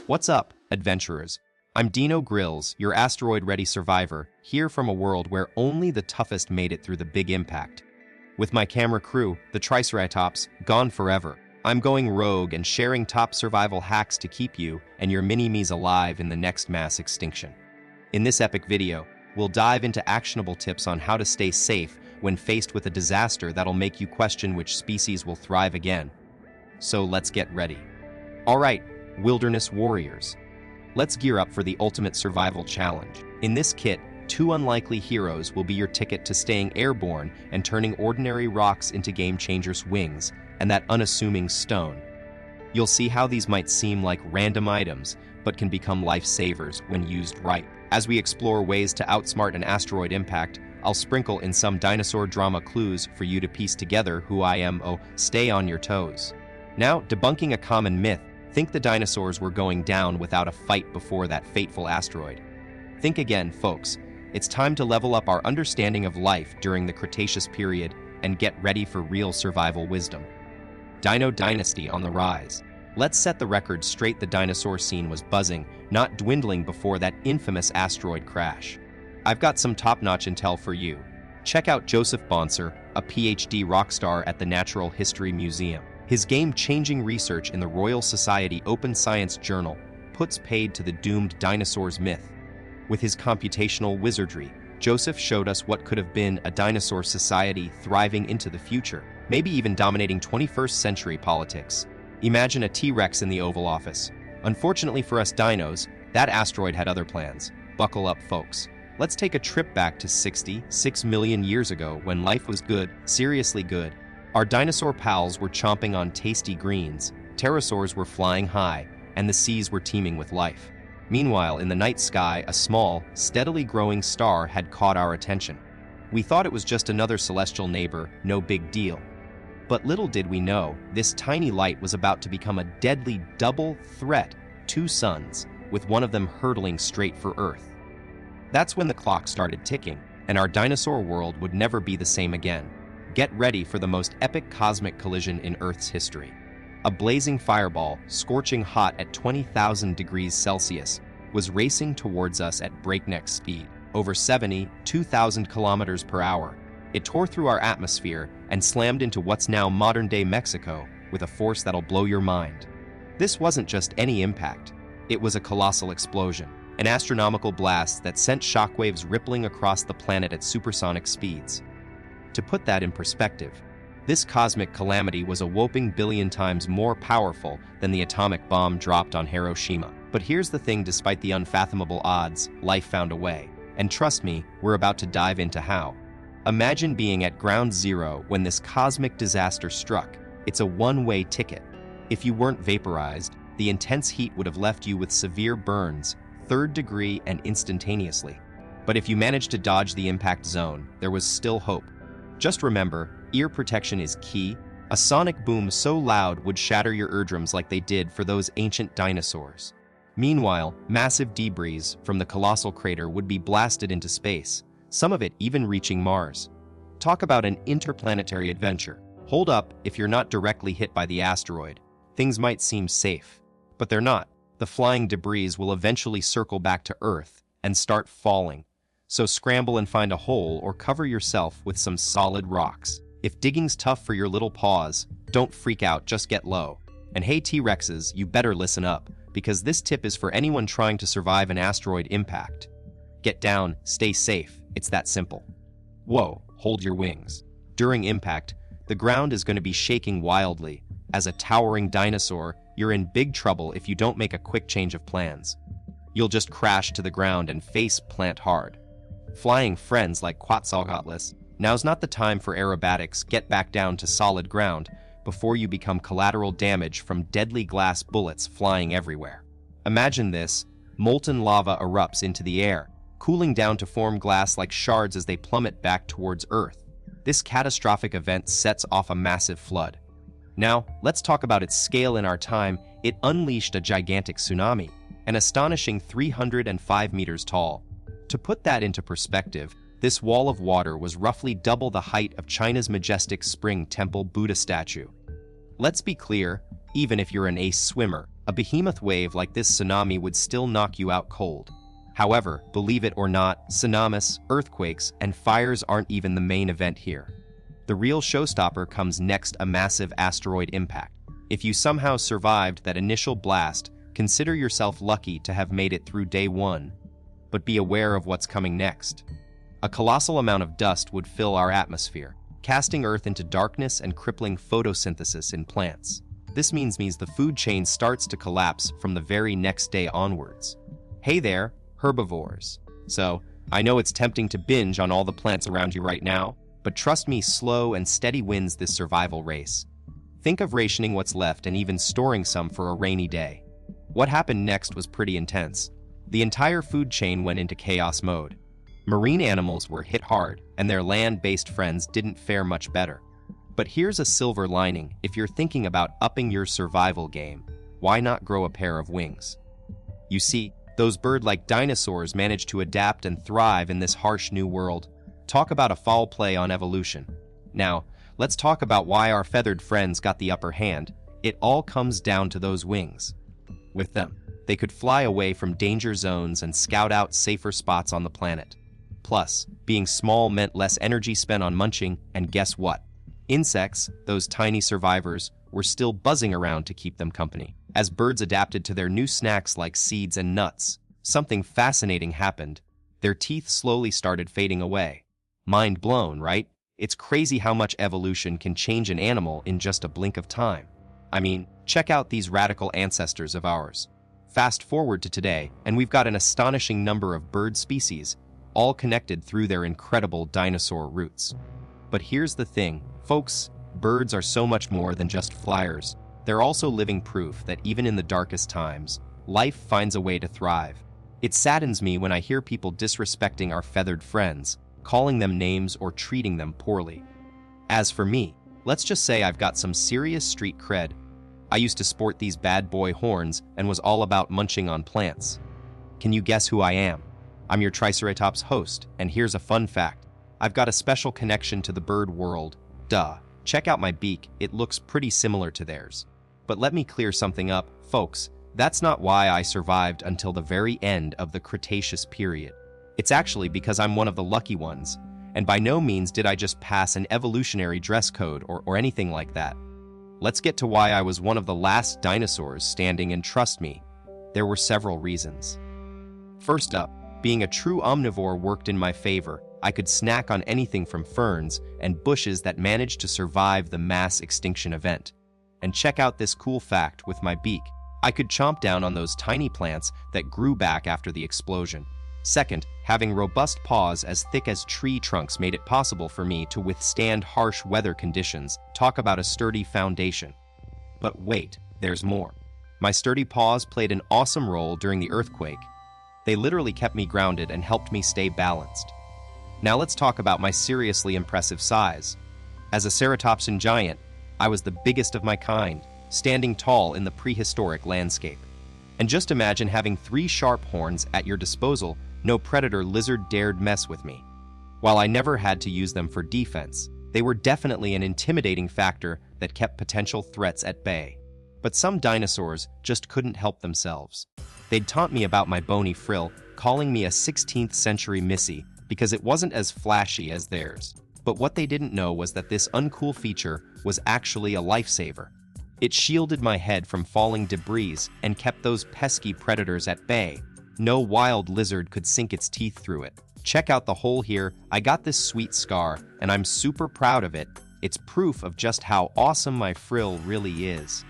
What's up, adventurers? I'm Dino Grills, your asteroid-ready survivor, here from a world where only the toughest made it through the big impact. With my camera crew, the Triceratops, gone forever, I'm going rogue and sharing top survival hacks to keep you and your mini-me's alive in the next mass extinction. In this epic video, we'll dive into actionable tips on how to stay safe when faced with a disaster that'll make you question which species will thrive again. So let's get ready. All right, wilderness warriors. Let's gear up for the ultimate survival challenge. In this kit, 2 unlikely heroes will be your ticket to staying airborne and turning ordinary rocks into game changers' wings and that unassuming stone. You'll see how these might seem like random items, but can become lifesavers when used right. As we explore ways to outsmart an asteroid impact, I'll sprinkle in some dinosaur drama clues for you to piece together who I am. Oh, stay on your toes. Now, debunking a common myth, think the dinosaurs were going down without a fight before that fateful asteroid. Think again, folks. It's time to level up our understanding of life during the Cretaceous period and get ready for real survival wisdom. Dino Dynasty on the rise. Let's set the record straight. The dinosaur scene was buzzing, not dwindling before that infamous asteroid crash. I've got some top-notch intel for you. Check out Joseph Bonser, a PhD rock star at the Natural History Museum. His game-changing research in the Royal Society Open Science Journal puts paid to the doomed dinosaurs myth. With his computational wizardry, Joseph showed us what could have been a dinosaur society thriving into the future, maybe even dominating 21st century politics. Imagine a T-Rex in the Oval Office. Unfortunately for us dinos, that asteroid had other plans. Buckle up, folks. Let's take a trip back to 66 million years ago when life was good, seriously good. Our dinosaur pals were chomping on tasty greens, pterosaurs were flying high, and the seas were teeming with life. Meanwhile, in the night sky, a small, steadily growing star had caught our attention. We thought it was just another celestial neighbor, no big deal. But little did we know, this tiny light was about to become a deadly double threat, 2 suns, with one of them hurtling straight for Earth. That's when the clock started ticking, and our dinosaur world would never be the same again. Get ready for the most epic cosmic collision in Earth's history. A blazing fireball, scorching hot at 20,000 degrees Celsius, was racing towards us at breakneck speed, over 72,000 kilometers per hour. It tore through our atmosphere and slammed into what's now modern-day Mexico with a force that'll blow your mind. This wasn't just any impact. It was a colossal explosion, an astronomical blast that sent shockwaves rippling across the planet at supersonic speeds. To put that in perspective, this cosmic calamity was a whopping billion times more powerful than the atomic bomb dropped on Hiroshima. But here's the thing, despite the unfathomable odds, life found a way. And trust me, we're about to dive into how. Imagine being at ground zero when this cosmic disaster struck. It's a one-way ticket. If you weren't vaporized, the intense heat would have left you with severe burns, 3rd degree and instantaneously. But if you managed to dodge the impact zone, there was still hope. Just remember, ear protection is key. A sonic boom so loud would shatter your eardrums like they did for those ancient dinosaurs. Meanwhile, massive debris from the colossal crater would be blasted into space, some of it even reaching Mars. Talk about an interplanetary adventure. Hold up, if you're not directly hit by the asteroid. Things might seem safe, but they're not. The flying debris will eventually circle back to Earth and start falling. So scramble and find a hole or cover yourself with some solid rocks. If digging's tough for your little paws, don't freak out, just get low. And hey T-Rexes, you better listen up, because this tip is for anyone trying to survive an asteroid impact. Get down, stay safe, it's that simple. Whoa, hold your wings. During impact, the ground is going to be shaking wildly. As a towering dinosaur, you're in big trouble if you don't make a quick change of plans. You'll just crash to the ground and face plant hard. Flying friends like Quetzalcoatlus, now's not the time for aerobatics. Get back down to solid ground before you become collateral damage from deadly glass bullets flying everywhere. Imagine this, molten lava erupts into the air, cooling down to form glass like shards as they plummet back towards Earth. This catastrophic event sets off a massive flood. Now, let's talk about its scale in our time. It unleashed a gigantic tsunami, an astonishing 305 meters tall. To put that into perspective, this wall of water was roughly double the height of China's majestic Spring Temple Buddha statue. Let's be clear, Even if you're an ace swimmer, a behemoth wave like this tsunami would still knock you out cold. However, believe it or not, tsunamis, earthquakes, and fires aren't even the main event here. The real showstopper comes next: a massive asteroid impact. If you somehow survived that initial blast, consider yourself lucky to have made it through day one. But be aware of what's coming next. A colossal amount of dust would fill our atmosphere, casting Earth into darkness and crippling photosynthesis in plants. This means the food chain starts to collapse from the very next day onwards. Hey there, herbivores. So, I know it's tempting to binge on all the plants around you right now, but trust me, slow and steady wins this survival race. Think of rationing what's left and even storing some for a rainy day. What happened next was pretty intense. The entire food chain went into chaos mode. Marine animals were hit hard, and their land-based friends didn't fare much better. But here's a silver lining: if you're thinking about upping your survival game, why not grow a pair of wings? You see, those bird-like dinosaurs managed to adapt and thrive in this harsh new world. Talk about a foul play on evolution. Now, let's talk about why our feathered friends got the upper hand. It all comes down to those wings. With them, they could fly away from danger zones and scout out safer spots on the planet. Plus, being small meant less energy spent on munching, and guess what? Insects, those tiny survivors, were still buzzing around to keep them company. As birds adapted to their new snacks like seeds and nuts, something fascinating happened. Their teeth slowly started fading away. Mind blown, right? It's crazy how much evolution can change an animal in just a blink of time. I mean, check out these radical ancestors of ours. Fast forward to today, and we've got an astonishing number of bird species, all connected through their incredible dinosaur roots. But here's the thing, folks, birds are so much more than just flyers. They're also living proof that even in the darkest times, life finds a way to thrive. It saddens me when I hear people disrespecting our feathered friends, calling them names or treating them poorly. As for me, let's just say I've got some serious street cred. I used to sport these bad boy horns and was all about munching on plants. Can you guess who I am? I'm your Triceratops host, and here's a fun fact. I've got a special connection to the bird world. Duh. Check out my beak, it looks pretty similar to theirs. But let me clear something up, folks. That's not why I survived until the very end of the Cretaceous period. It's actually because I'm one of the lucky ones, and by no means did I just pass an evolutionary dress code or anything like that. Let's get to why I was one of the last dinosaurs standing, and trust me, there were several reasons. First up, being a true omnivore worked in my favor. I could snack on anything from ferns and bushes that managed to survive the mass extinction event. And check out this cool fact with my beak. I could chomp down on those tiny plants that grew back after the explosion. Second, having robust paws as thick as tree trunks made it possible for me to withstand harsh weather conditions. Talk about a sturdy foundation. But wait, there's more. My sturdy paws played an awesome role during the earthquake. They literally kept me grounded and helped me stay balanced. Now let's talk about my seriously impressive size. As a ceratopsian giant, I was the biggest of my kind, standing tall in the prehistoric landscape. And just imagine having 3 sharp horns at your disposal. No predator lizard dared mess with me. While I never had to use them for defense, they were definitely an intimidating factor that kept potential threats at bay. But some dinosaurs just couldn't help themselves. They'd taunt me about my bony frill, calling me a 16th century missy because it wasn't as flashy as theirs. But what they didn't know was that this uncool feature was actually a lifesaver. It shielded my head from falling debris and kept those pesky predators at bay. No wild lizard could sink its teeth through it. Check out the hole here. I got this sweet scar, and I'm super proud of it. It's proof of just how awesome my frill really is.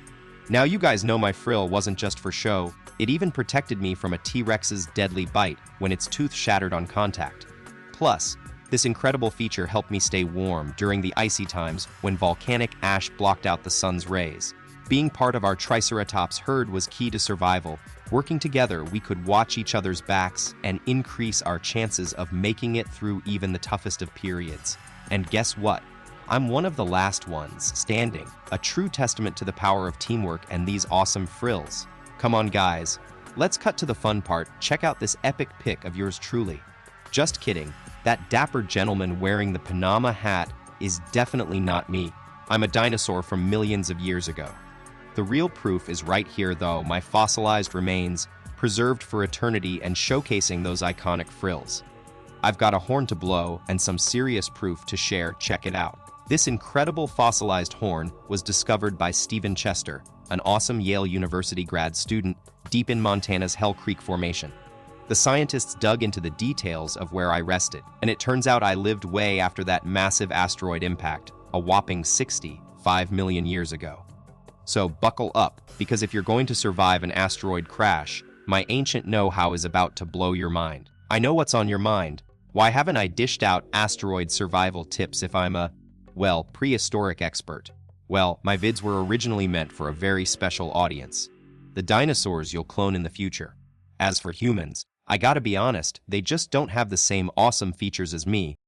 Now you guys know my frill wasn't just for show. It even protected me from a T-Rex's deadly bite when its tooth shattered on contact. Plus, this incredible feature helped me stay warm during the icy times when volcanic ash blocked out the sun's rays. Being part of our Triceratops herd was key to survival. Working together, we could watch each other's backs and increase our chances of making it through even the toughest of periods. And guess what? I'm one of the last ones standing, a true testament to the power of teamwork and these awesome frills. Come on guys, let's cut to the fun part. Check out this epic pic of yours truly. Just kidding, that dapper gentleman wearing the Panama hat is definitely not me. I'm a dinosaur from millions of years ago. The real proof is right here though, my fossilized remains, preserved for eternity and showcasing those iconic frills. I've got a horn to blow and some serious proof to share, check it out. This incredible fossilized horn was discovered by Stephen Chester, an awesome Yale University grad student deep in Montana's Hell Creek Formation. The scientists dug into the details of where I rested, and it turns out I lived way after that massive asteroid impact, a whopping 65 million years ago. So buckle up, because if you're going to survive an asteroid crash, my ancient know-how is about to blow your mind. I know what's on your mind. Why haven't I dished out asteroid survival tips if I'm a, well, prehistoric expert? Well, my vids were originally meant for a very special audience. The dinosaurs you'll clone in the future. As for humans, I gotta be honest, they just don't have the same awesome features as me,